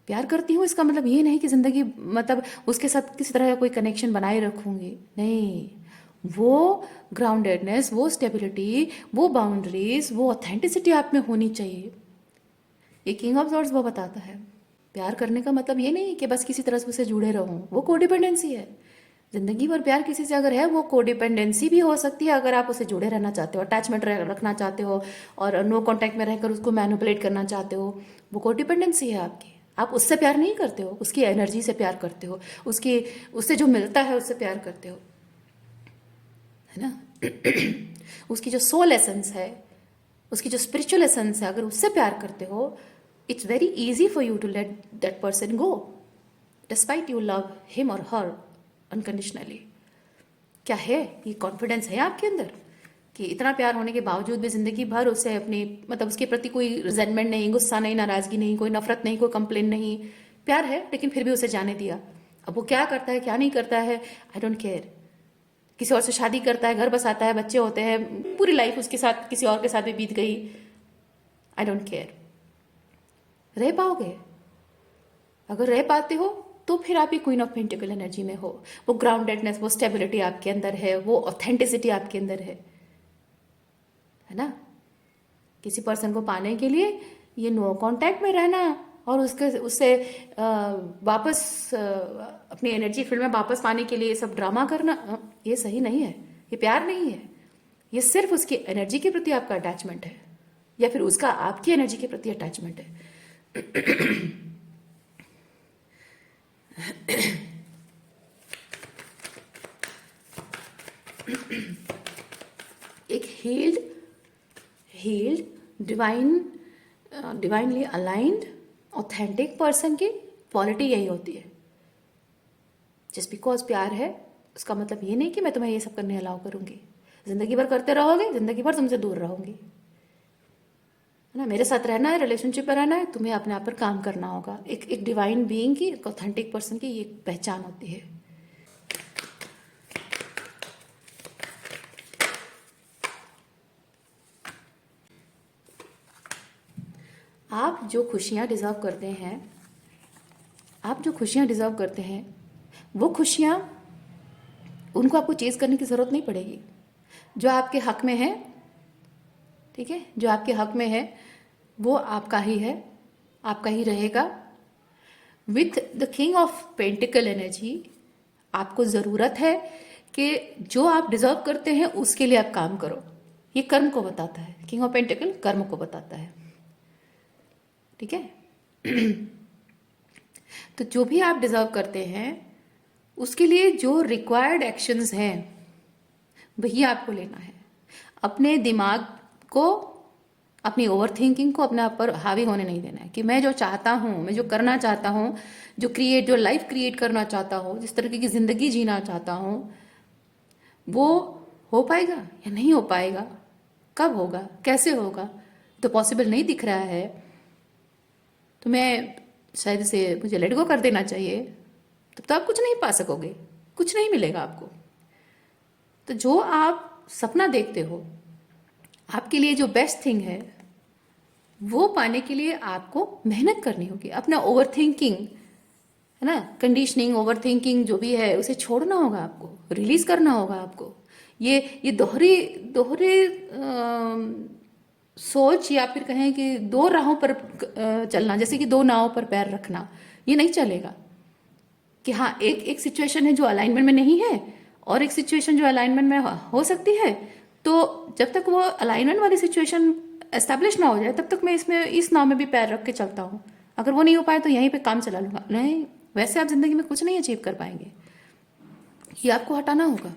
प्यार करती हूँ इसका मतलब ये नहीं कि जिंदगी मतलब उसके साथ किसी तरह का कोई कनेक्शन बनाए रखूंगी, नहीं। वो ग्राउंडेडनेस, वो स्टेबिलिटी, वो बाउंड्रीज, वो ऑथेंटिसिटी आप में होनी चाहिए। ये किंग ऑफ सॉर्ड्स वो बताता है। प्यार करने का मतलब ये नहीं कि बस किसी तरह से उसे जुड़े रहूं, वो कोडिपेंडेंसी है। जिंदगी भर प्यार किसी से अगर है, वो कोडिपेंडेंसी भी हो सकती है अगर आप उसे जुड़े रहना चाहते हो, अटैचमेंट रखना चाहते हो और नो कांटेक्ट में रहकर उसको मैनिपुलेट करना चाहते हो, वो कोडिपेंडेंसी है आपकी। आप उससे प्यार नहीं करते हो, उसकी एनर्जी से प्यार करते हो, उसकी उससे जो मिलता है उससे प्यार करते हो, है ना। उसकी जो सोल एसेंस है, उसकी जो स्पिरिचुअल एसेंस है, अगर उससे प्यार करते हो, it's very easy for you to let that person go despite you love him और हर अनकंडीशनली। क्या है, ये कॉन्फिडेंस है आपके अंदर कि इतना प्यार होने के बावजूद भी जिंदगी भर उसे अपनी मतलब उसके प्रति कोई रिजेंटमेंट नहीं, गुस्सा नहीं, नाराजगी नहीं, कोई नफरत नहीं, कोई कंप्लेन नहीं, प्यार है लेकिन फिर भी उसे जाने दिया। अब वो क्या करता है क्या नहीं करता है, आई डोंट केयर। किसी और से शादी करता है, घर बसाता है, बच्चे होते हैं, पूरी लाइफ उसके साथ किसी और के साथ भी बीत गई, आई डोंट केयर। रह पाओगे? अगर रह पाते हो तो फिर आप ही क्वीन ऑफ पेंटिकल एनर्जी में हो। वो ग्राउंडेडनेस, वो स्टेबिलिटी आपके अंदर है, वो ऑथेंटिसिटी आपके अंदर है ना। किसी पर्सन को पाने के लिए ये नो कांटेक्ट में रहना और उससे वापस अपनी एनर्जी फील्ड में वापस पाने के लिए सब ड्रामा करना, ये सही नहीं है, ये प्यार नहीं है। ये सिर्फ उसकी एनर्जी के प्रति आपका अटैचमेंट है या फिर उसका आपकी एनर्जी के प्रति अटैचमेंट है। एक healed divinely aligned authentic person की क्वालिटी यही होती है। जस्ट बिकॉज प्यार है उसका मतलब ये नहीं कि मैं तुम्हें ये सब करने अलाउ करूंगी, जिंदगी भर करते रहोगे, जिंदगी भर तुमसे दूर रहूंगी, है ना। मेरे साथ रहना है, रिलेशनशिप में रहना है, तुम्हें अपने आप पर काम करना होगा। एक डिवाइन बीइंग की, एक ऑथेंटिक पर्सन की ये पहचान होती है। आप जो खुशियाँ डिज़र्व करते हैं, आप जो खुशियाँ डिज़र्व करते हैं, वो खुशियाँ उनको आपको चेज़ करने की ज़रूरत नहीं पड़ेगी। जो आपके हक में है, ठीक है, जो आपके हक में है वो आपका ही है, आपका ही रहेगा। With the king of pentacle energy आपको ज़रूरत है कि जो आप डिज़र्व करते हैं उसके लिए आप काम करो। ये कर्म को बताता है, किंग ऑफ पेंटिकल कर्म को बताता है, ठीक है। तो जो भी आप डिजर्व करते हैं उसके लिए जो रिक्वायर्ड एक्शंस हैं वही आपको लेना है। अपने दिमाग को, अपनी ओवर थिंकिंग को अपने आप पर हावी होने नहीं देना है कि मैं जो चाहता हूँ, मैं जो करना चाहता हूँ, जो लाइफ क्रिएट करना चाहता हूँ, जिस तरीके की जिंदगी जीना चाहता हूँ, वो हो पाएगा या नहीं हो पाएगा, कब होगा, कैसे होगा, तो पॉसिबल नहीं दिख रहा है, तो मैं शायद इसे मुझे लेट गो कर देना चाहिए। तब तो आप कुछ नहीं पा सकोगे, कुछ नहीं मिलेगा आपको। तो जो आप सपना देखते हो, आपके लिए जो बेस्ट थिंग है, वो पाने के लिए आपको मेहनत करनी होगी। अपना ओवर थिंकिंग है ना, कंडीशनिंग, ओवर थिंकिंग जो भी है उसे छोड़ना होगा आपको, रिलीज करना होगा आपको। ये दोहरी दोहरे सोच, या फिर कहें कि दो राहों पर चलना, जैसे कि दो नावों पर पैर रखना, ये नहीं चलेगा। कि हाँ, एक एक सिचुएशन है जो अलाइनमेंट में नहीं है और एक सिचुएशन जो अलाइनमेंट में हो सकती है, तो जब तक वो अलाइनमेंट वाली सिचुएशन एस्टेब्लिश ना हो जाए तब तक मैं इस नाव में भी पैर रख के चलता हूँ। अगर वो नहीं हो पाए तो यहीं पे काम चला लूंगा। नहीं, वैसे आप जिंदगी में कुछ नहीं अचीव कर पाएंगे। ये आपको हटाना होगा।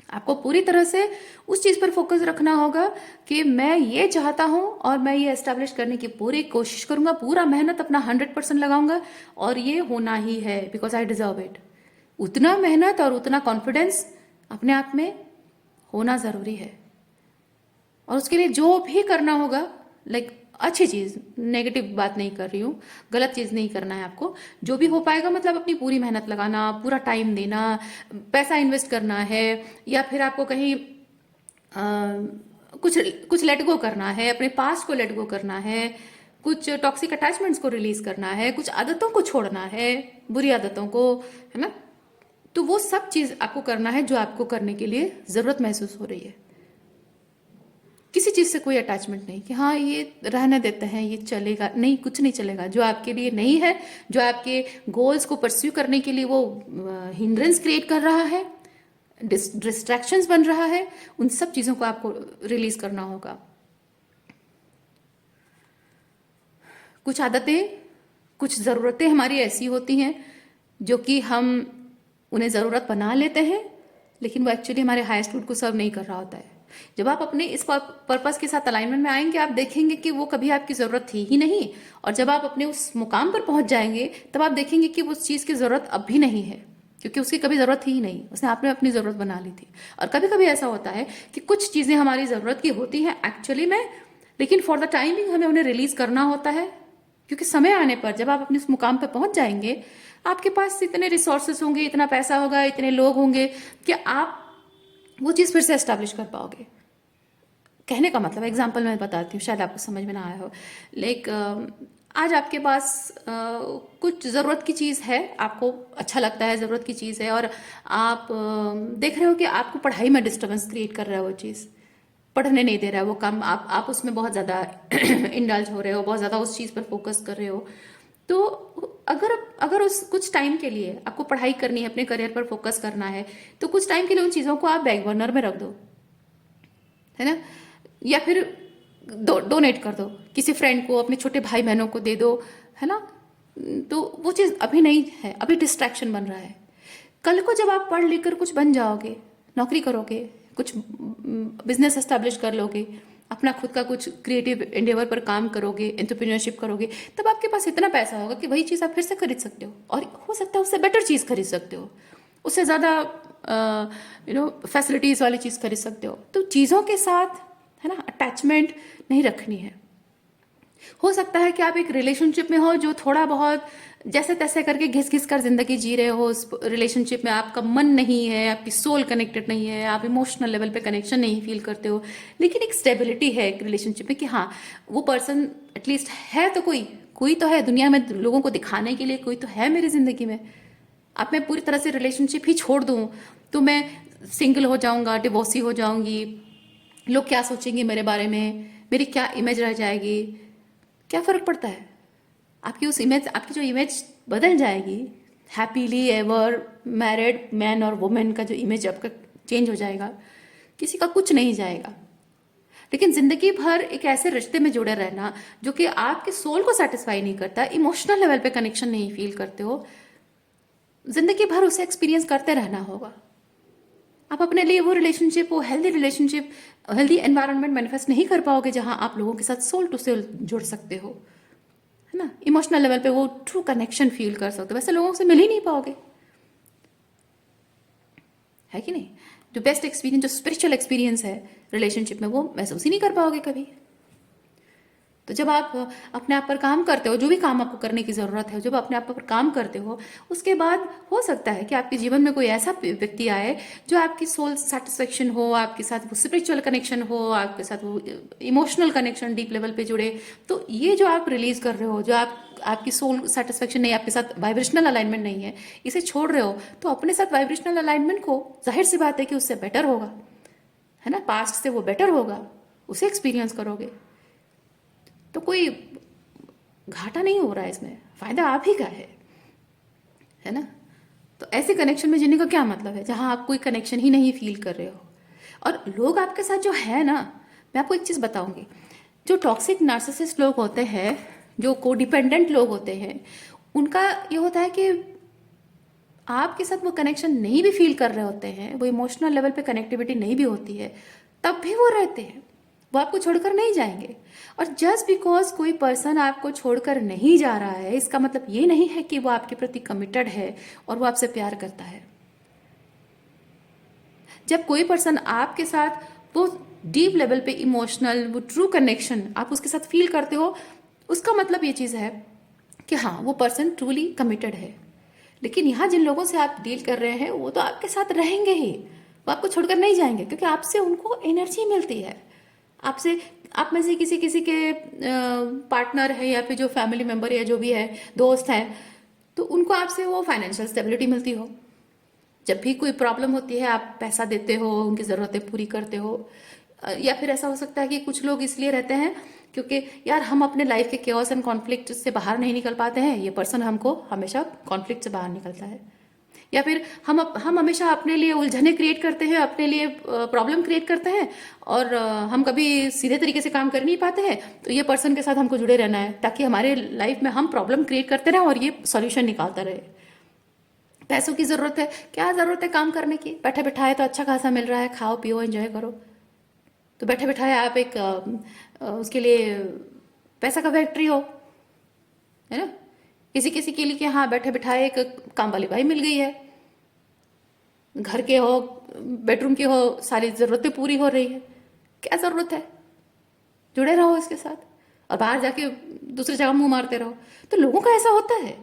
आपको पूरी तरह से उस चीज पर फोकस रखना होगा कि मैं ये चाहता हूं और मैं ये एस्टेब्लिश करने की पूरी कोशिश करूंगा, पूरा मेहनत अपना 100% लगाऊंगा और ये होना ही है, बिकॉज आई डिजर्व इट। उतना मेहनत और उतना कॉन्फिडेंस अपने आप में होना जरूरी है। और उसके लिए जो भी करना होगा, लाइक अच्छी चीज, नेगेटिव बात नहीं कर रही हूँ, गलत चीज नहीं करना है आपको। जो भी हो पाएगा, मतलब अपनी पूरी मेहनत लगाना, पूरा टाइम देना, पैसा इन्वेस्ट करना है, या फिर आपको कहीं कुछ कुछ लेट गो करना है, अपने पास्ट को लेट गो करना है, कुछ टॉक्सिक अटैचमेंट्स को रिलीज करना है, कुछ आदतों को छोड़ना है, बुरी आदतों को, है ना। तो वो सब चीज आपको करना है जो आपको करने के लिए जरूरत महसूस हो रही है। किसी चीज से कोई अटैचमेंट नहीं कि हाँ ये रहने देते हैं, ये चलेगा, नहीं, कुछ नहीं चलेगा। जो आपके लिए नहीं है, जो आपके गोल्स को परस्यू करने के लिए वो हिंड्रेंस क्रिएट कर रहा है, डिस्ट्रैक्शंस बन रहा है, उन सब चीजों को आपको रिलीज करना होगा। कुछ आदतें, कुछ जरूरतें हमारी ऐसी होती हैं जो कि हम उन्हें जरूरत बना लेते हैं, लेकिन वो एक्चुअली हमारे हाईएस्ट गुड को सर्व नहीं कर रहा होता है। जब आप अपने इस पर्पस के साथ अलाइनमेंट में आएंगे, आप देखेंगे कि वो कभी आपकी जरूरत थी ही नहीं, और जब आप अपने उस मुकाम पर पहुंच जाएंगे तब आप देखेंगे कि उस चीज की जरूरत अब भी नहीं है, क्योंकि उसकी कभी जरूरत थी ही नहीं, उसने आपने अपनी जरूरत बना ली थी। और कभी कभी ऐसा होता है कि कुछ चीजें हमारी जरूरत की होती हैं एक्चुअली में, लेकिन फॉर द टाइमिंग हमें उन्हें रिलीज करना होता है, क्योंकि समय आने पर जब आप अपने उस मुकाम पर पहुंच जाएंगे, आपके पास इतने रिसोर्सेस होंगे, इतना पैसा होगा, इतने लोग होंगे कि आप वो चीज फिर से एस्टैब्लिश कर पाओगे। कहने का मतलब, एग्जाम्पल मैं बताती हूँ, शायद आपको समझ में ना आया हो। लाइक आज आपके पास कुछ ज़रूरत की चीज़ है, आपको अच्छा लगता है, ज़रूरत की चीज़ है, और आप देख रहे हो कि आपको पढ़ाई में डिस्टर्बेंस क्रिएट कर रहा है वो चीज़, पढ़ने नहीं दे रहा है वो काम, आप उसमें बहुत ज़्यादा इंडल्ज हो रहे हो, बहुत ज़्यादा उस चीज़ पर फोकस कर रहे हो। तो अगर अगर उस कुछ टाइम के लिए आपको पढ़ाई करनी है, अपने करियर पर फोकस करना है, तो कुछ टाइम के लिए उन चीज़ों को आप बैक बर्नर में रख दो, है ना। या फिर डोनेट कर दो किसी फ्रेंड को, अपने छोटे भाई बहनों को दे दो, है ना। तो वो चीज़ अभी नहीं है, अभी डिस्ट्रैक्शन बन रहा है। कल को जब आप पढ़ लिख कर कुछ बन जाओगे, नौकरी करोगे, कुछ बिजनेस एस्टैब्लिश कर लोगे, अपना खुद का कुछ क्रिएटिव एंडेवर पर काम करोगे, एंटरप्रेन्योरशिप करोगे, तब आपके पास इतना पैसा होगा कि वही चीज़ आप फिर से खरीद सकते हो, और हो सकता है उससे बेटर चीज़ खरीद सकते हो, उससे ज़्यादा फैसिलिटीज़ वाली चीज़ खरीद सकते हो। तो चीज़ों के साथ, है ना, अटैचमेंट नहीं रखनी है। हो सकता है कि आप एक रिलेशनशिप में हो जो थोड़ा बहुत जैसे तैसे करके घिस घिस कर जिंदगी जी रहे हो, उस रिलेशनशिप में आपका मन नहीं है, आपकी सोल कनेक्टेड नहीं है, आप इमोशनल लेवल पे कनेक्शन नहीं फील करते हो, लेकिन एक स्टेबिलिटी है एक रिलेशनशिप में कि हाँ वो पर्सन एटलीस्ट है, तो कोई तो है दुनिया में, लोगों को दिखाने के लिए कोई तो है मेरी जिंदगी में। अब मैं पूरी तरह से रिलेशनशिप ही छोड़ दूं तो मैं सिंगल हो जाऊंगा, डिवोर्सी हो जाऊंगी, लोग क्या सोचेंगे मेरे बारे में, मेरी क्या इमेज रह जाएगी, क्या फर्क पड़ता है। आपकी उस इमेज, आपकी जो इमेज बदल जाएगी, हैप्पीली एवर मैरिड मैन और वुमेन का जो इमेज आपका चेंज हो जाएगा, किसी का कुछ नहीं जाएगा। लेकिन जिंदगी भर एक ऐसे रिश्ते में जुड़े रहना जो कि आपके सोल को सेटिस्फाई नहीं करता, इमोशनल लेवल पे कनेक्शन नहीं फील करते हो, जिंदगी भर उसे एक्सपीरियंस करते रहना होगा। आप अपने लिए वो रिलेशनशिप, वो healthy relationship, healthy environment manifest नहीं कर पाओगे जहां आप लोगों के साथ सोल टू सोल जुड़ सकते हो, है ना, इमोशनल लेवल पे वो ट्रू कनेक्शन फील कर सकते हो। वैसे लोगों से मिल ही नहीं पाओगे, है कि नहीं। जो बेस्ट एक्सपीरियंस, जो स्पिरिचुअल एक्सपीरियंस है रिलेशनशिप में, वो महसूस ही नहीं कर पाओगे कभी। तो जब आप अपने आप पर काम करते हो, जो भी काम आपको करने की ज़रूरत है, जब अपने आप पर काम करते हो, उसके बाद हो सकता है कि आपके जीवन में कोई ऐसा व्यक्ति आए जो आपकी सोल सेटिस्फेक्शन हो, आपके साथ वो स्पिरिचुअल कनेक्शन हो, आपके साथ वो इमोशनल कनेक्शन डीप लेवल पे जुड़े। तो ये जो आप रिलीज कर रहे हो, जो आपकी सोल सेटिस्फेक्शन नहीं, आपके साथ वाइब्रेशनल अलाइनमेंट नहीं है, इसे छोड़ रहे हो, तो अपने साथ वाइब्रेशनल अलाइनमेंट को, जाहिर सी बात है कि उससे बेटर होगा, है ना, पास्ट से वो बेटर होगा, उसे एक्सपीरियंस करोगे। तो कोई घाटा नहीं हो रहा है इसमें, फायदा आप ही का है ना। तो ऐसे कनेक्शन में जीने का क्या मतलब है जहां आप कोई कनेक्शन ही नहीं फील कर रहे हो। और लोग आपके साथ जो है ना, मैं आपको एक चीज बताऊंगी, जो टॉक्सिक नार्सिसिस्ट लोग होते हैं, जो कोडिपेंडेंट लोग होते हैं, उनका ये होता है कि आपके साथ वो कनेक्शन नहीं भी फील कर रहे होते हैं, वो इमोशनल लेवल पे कनेक्टिविटी नहीं भी होती है, तब भी वो रहते हैं, वो आपको छोड़कर नहीं जाएंगे। और जस्ट बिकॉज कोई पर्सन आपको छोड़कर नहीं जा रहा है, इसका मतलब ये नहीं है कि वो आपके प्रति कमिटेड है और वो आपसे प्यार करता है। जब कोई पर्सन आपके साथ वो डीप लेवल पे इमोशनल, वो ट्रू कनेक्शन आप उसके साथ फील करते हो, उसका मतलब ये चीज़ है कि हाँ, वो पर्सन ट्रूली कमिटेड है। लेकिन यहाँ जिन लोगों से आप डील कर रहे हैं, वो तो आपके साथ रहेंगे ही, वो आपको छोड़कर नहीं जाएंगे, क्योंकि आपसे उनको एनर्जी मिलती है। आपसे, आप में से किसी किसी के पार्टनर है या फिर जो फैमिली मेंबर या जो भी है, दोस्त हैं, तो उनको आपसे वो फाइनेंशियल स्टेबिलिटी मिलती हो। जब भी कोई प्रॉब्लम होती है, आप पैसा देते हो, उनकी ज़रूरतें पूरी करते हो। या फिर ऐसा हो सकता है कि कुछ लोग इसलिए रहते हैं क्योंकि यार हम अपने लाइफ के केओस एंड कॉन्फ्लिक्ट से बाहर नहीं निकल पाते हैं, ये पर्सन हमको हमेशा कॉन्फ्लिक्ट से बाहर निकलता है। या फिर हम हमेशा अपने लिए उलझने क्रिएट करते हैं, अपने लिए प्रॉब्लम क्रिएट करते हैं, और हम कभी सीधे तरीके से काम कर नहीं पाते हैं। तो ये पर्सन के साथ हमको जुड़े रहना है ताकि हमारे लाइफ में हम प्रॉब्लम क्रिएट करते रहें और ये सॉल्यूशन निकालता रहे। पैसों की ज़रूरत है, क्या ज़रूरत है काम करने की, बैठे बैठाए तो अच्छा खासा मिल रहा है, खाओ पियो एंजॉय करो। तो बैठे बैठाए आप एक उसके लिए पैसा का फैक्ट्री हो, है ना। किसी किसी के लिए कि हाँ, बैठे बैठाए एक काम वाली भाई मिल गई है, घर के हो, बेडरूम की हो, सारी ज़रूरतें पूरी हो रही है, क्या ज़रूरत है, जुड़े रहो इसके साथ और बाहर जाके दूसरी जगह मुंह मारते रहो। तो लोगों का ऐसा होता है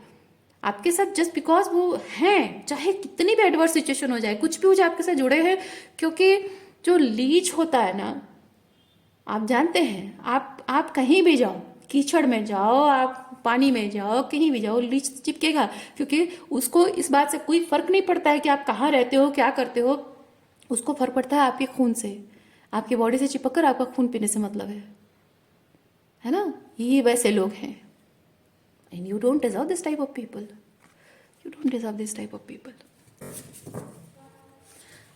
आपके साथ, जस्ट बिकॉज वो हैं, चाहे कितनी भी एडवर्स सिचुएशन हो जाए, कुछ भी हो जाए, आपके साथ जुड़े हैं। क्योंकि जो लीच होता है ना, आप जानते हैं, आप कहीं भी जाओ, कीचड़ में जाओ, आप पानी में जाओ, कहीं भी जाओ, लीच चिपकेगा। क्योंकि उसको इस बात से कोई फर्क नहीं पड़ता है कि आप कहाँ रहते हो, क्या करते हो, उसको फर्क पड़ता है आपके खून से, आपकी बॉडी से चिपक कर आपका खून पीने से मतलब है ना। ये वैसे लोग हैं, and you don't deserve this type of people, you don't deserve this type of people.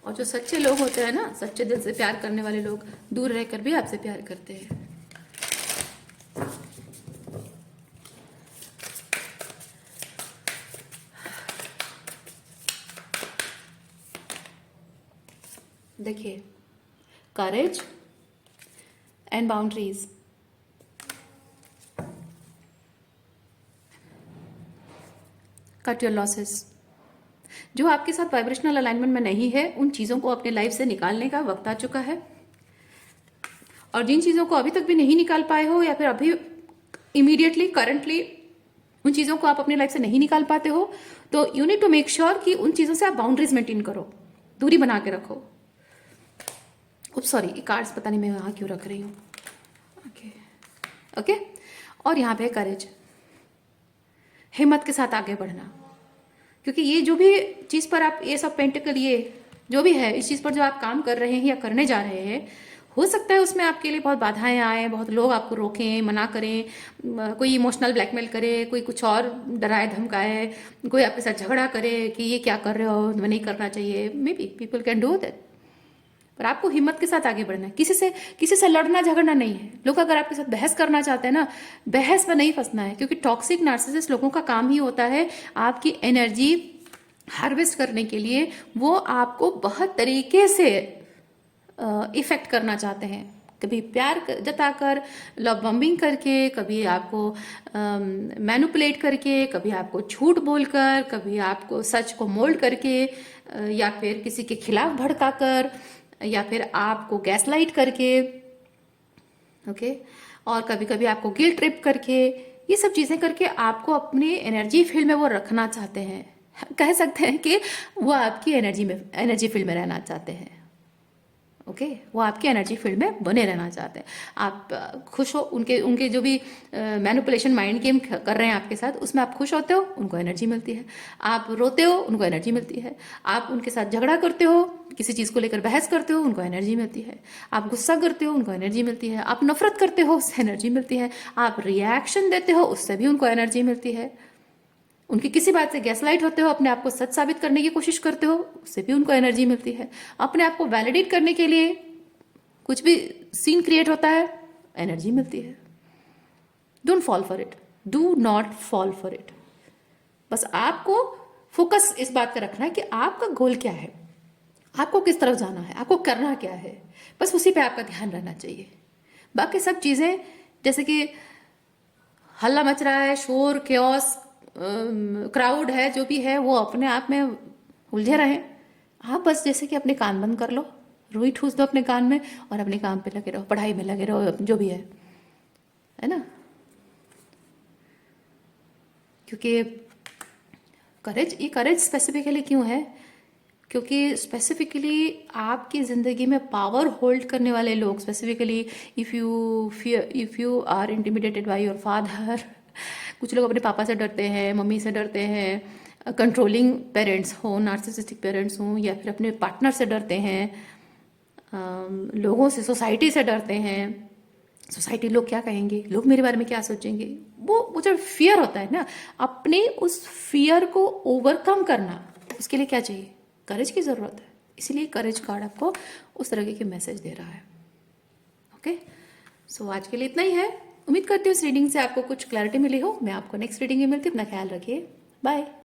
और जो सच्चे लोग होते हैं ना, सच्चे दिल से प्यार करने वाले लोग, दूर रहकर भी आपसे प्यार करते हैं। देखिए, courage and boundaries, cut your losses. जो आपके साथ वाइब्रेशनल अलाइनमेंट में नहीं है, उन चीज़ों को अपने लाइफ से निकालने का वक्त आ चुका है। और जिन चीज़ों को अभी तक भी नहीं निकाल पाए हो, या फिर अभी इमीडिएटली करंटली उन चीज़ों को आप अपनी लाइफ से नहीं निकाल पाते हो, तो you need to make sure कि उन चीज़ों से आप बाउंड्रीज मेंटेन करो, दूरी बना के रखो। सॉरी, ये कार्ड्स पता नहीं मैं यहाँ क्यों रख रही हूँ। ओके। और यहाँ पे करेज, हिम्मत के साथ आगे बढ़ना। क्योंकि ये जो भी चीज़ पर आप, ये सब पेंटिकल, ये जो भी है, इस चीज़ पर जो आप काम कर रहे हैं या करने जा रहे हैं, हो सकता है उसमें आपके लिए बहुत बाधाएं आए, बहुत लोग आपको रोकें, मना करें, कोई इमोशनल ब्लैकमेल करे, कोई कुछ और डराए धमकाए, कोई आपके साथ झगड़ा करे कि ये क्या कर रहे हो, तुम्हें नहीं करना चाहिए। May be people can do that, पर आपको हिम्मत के साथ आगे बढ़ना है। किसी से लड़ना झगड़ना नहीं है। लोग अगर आपके साथ बहस करना चाहते हैं ना, बहस में नहीं फंसना है, क्योंकि टॉक्सिक नार्सिसिस्ट लोगों का काम ही होता है आपकी एनर्जी हार्वेस्ट करने के लिए। वो आपको बहुत तरीके से इफेक्ट करना चाहते हैं, कभी प्यार जताकर, लव बम्बिंग करके, कभी आपको मैनिपुलेट करके, कभी आपको झूठ बोलकर, कभी आपको सच को मोल्ड करके, या फिर किसी के खिलाफ भड़काकर, या फिर आपको गैसलाइट करके, ओके, और कभी कभी आपको गिल्ट ट्रिप करके, ये सब चीज़ें करके आपको अपनी एनर्जी फील्ड में वो रखना चाहते हैं। कह सकते हैं कि वो आपकी एनर्जी फील्ड में रहना चाहते हैं। ओके, वो आपकी एनर्जी फील्ड में बने रहना चाहते हैं। आप खुश हो, उनके जो भी मैनिपुलेशन माइंड गेम कर रहे हैं आपके साथ, उसमें आप खुश होते हो, उनको एनर्जी मिलती है। आप रोते हो, उनको एनर्जी मिलती है। आप उनके साथ झगड़ा करते हो, किसी चीज़ को लेकर बहस करते हो, उनको एनर्जी मिलती है। आप गुस्सा करते हो, उनको एनर्जी मिलती है। आप नफरत करते हो, उससे एनर्जी मिलती है। आप रिएक्शन देते हो, उससे भी उनको एनर्जी मिलती है। उनकी किसी बात से गैसलाइट होते हो, अपने आप को सच साबित करने की कोशिश करते हो, उससे भी उनको एनर्जी मिलती है। अपने आप को वैलिडेट करने के लिए कुछ भी सीन क्रिएट होता है, एनर्जी मिलती है। Don't fall for it, do not fall for it. बस आपको फोकस इस बात का रखना है कि आपका गोल क्या है, आपको किस तरफ जाना है, आपको करना क्या है, बस उसी पे आपका ध्यान रहना चाहिए। बाकी सब चीज़ें, जैसे कि हल्ला मच रहा है, शोर, क्योस, क्राउड है, जो भी है, वो अपने आप में उलझे रहें। आप बस जैसे कि अपने कान बंद कर लो, रुई ठूस दो अपने कान में, और अपने काम पे लगे रहो, पढ़ाई में लगे रहो, जो भी है ना। क्योंकि ये करेज स्पेसिफिकली क्यों है? क्योंकि स्पेसिफिकली आपकी ज़िंदगी में पावर होल्ड करने वाले लोग, specifically if you are intimidated by your father, कुछ लोग अपने पापा से डरते हैं, मम्मी से डरते हैं, कंट्रोलिंग पेरेंट्स हों, नार्सिसिस्टिक पेरेंट्स हों, या फिर अपने पार्टनर से डरते हैं, लोगों से, सोसाइटी से डरते हैं। सोसाइटी, लोग क्या कहेंगे, लोग मेरे बारे में क्या सोचेंगे, वो जो फियर होता है ना, अपने उस फियर को ओवरकम करना, उसके लिए क्या चाहिए? करेज की ज़रूरत है। इसीलिए करेज कार्ड आपको उस तरह के मैसेज दे रहा है। ओके, सो आज के लिए इतना ही है। उम्मीद करती हूँ इस रीडिंग से आपको कुछ क्लैरिटी मिली हो। मैं आपको नेक्स्ट रीडिंग में मिलती हूँ। अपना ख्याल रखिए। बाय।